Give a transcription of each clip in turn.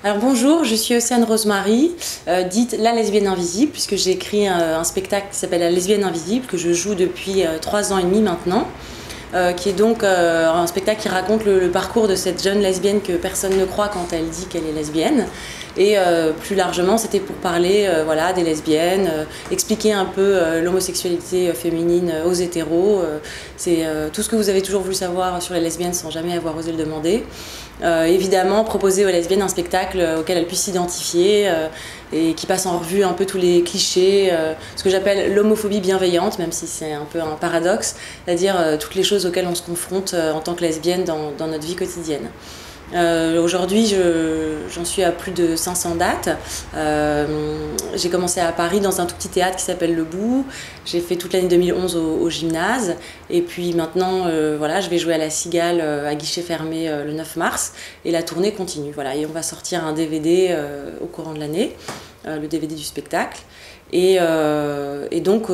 Alors bonjour, je suis Océane Rosemary, dite La Lesbienne Invisible, puisque j'ai écrit un spectacle qui s'appelle La Lesbienne Invisible, que je joue depuis 3 ans et demi maintenant, qui est donc un spectacle qui raconte le parcours de cette jeune lesbienne que personne ne croit quand elle dit qu'elle est lesbienne. Et plus largement, c'était pour parler voilà, des lesbiennes, expliquer un peu l'homosexualité féminine aux hétéros. C'est tout ce que vous avez toujours voulu savoir sur les lesbiennes sans jamais avoir osé le demander. Évidemment, proposer aux lesbiennes un spectacle auquel elles puissent s'identifier et qui passe en revue un peu tous les clichés, ce que j'appelle l'homophobie bienveillante, même si c'est un peu un paradoxe, c'est-à-dire toutes les choses auxquelles on se confronte en tant que lesbienne dans notre vie quotidienne. Aujourd'hui, j'en suis à plus de 500 dates. J'ai commencé à Paris dans un tout petit théâtre qui s'appelle Le Bout. J'ai fait toute l'année 2011 au gymnase. Et puis maintenant, voilà, je vais jouer à la Cigale à guichet fermé le 9 mars. Et la tournée continue. Voilà. Et on va sortir un DVD au courant de l'année, le DVD du spectacle. Et donc,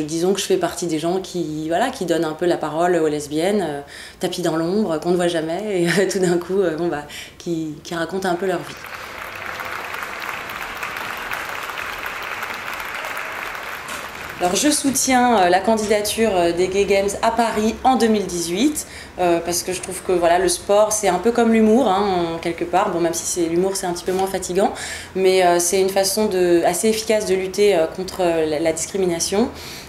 disons que je fais partie des gens qui donnent un peu la parole aux lesbiennes, tapis dans l'ombre, qu'on ne voit jamais, et tout d'un coup, qui racontent un peu leur vie. Alors je soutiens la candidature des Gay Games à Paris en 2018 parce que je trouve que voilà, le sport c'est un peu comme l'humour quelque part, bon, même si l'humour c'est un petit peu moins fatigant, mais c'est une façon assez efficace de lutter contre la discrimination.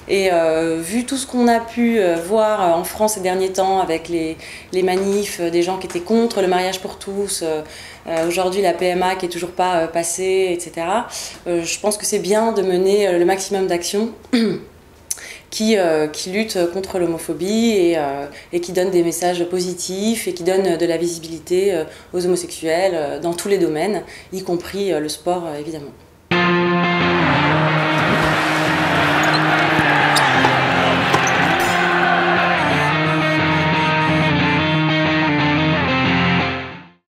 Et vu tout ce qu'on a pu voir en France ces derniers temps avec les manifs, des gens qui étaient contre le mariage pour tous, aujourd'hui la PMA qui est toujours pas passée, etc. Je pense que c'est bien de mener le maximum d'actions qui luttent contre l'homophobie et qui donnent des messages positifs et qui donnent de la visibilité aux homosexuels dans tous les domaines, y compris le sport évidemment.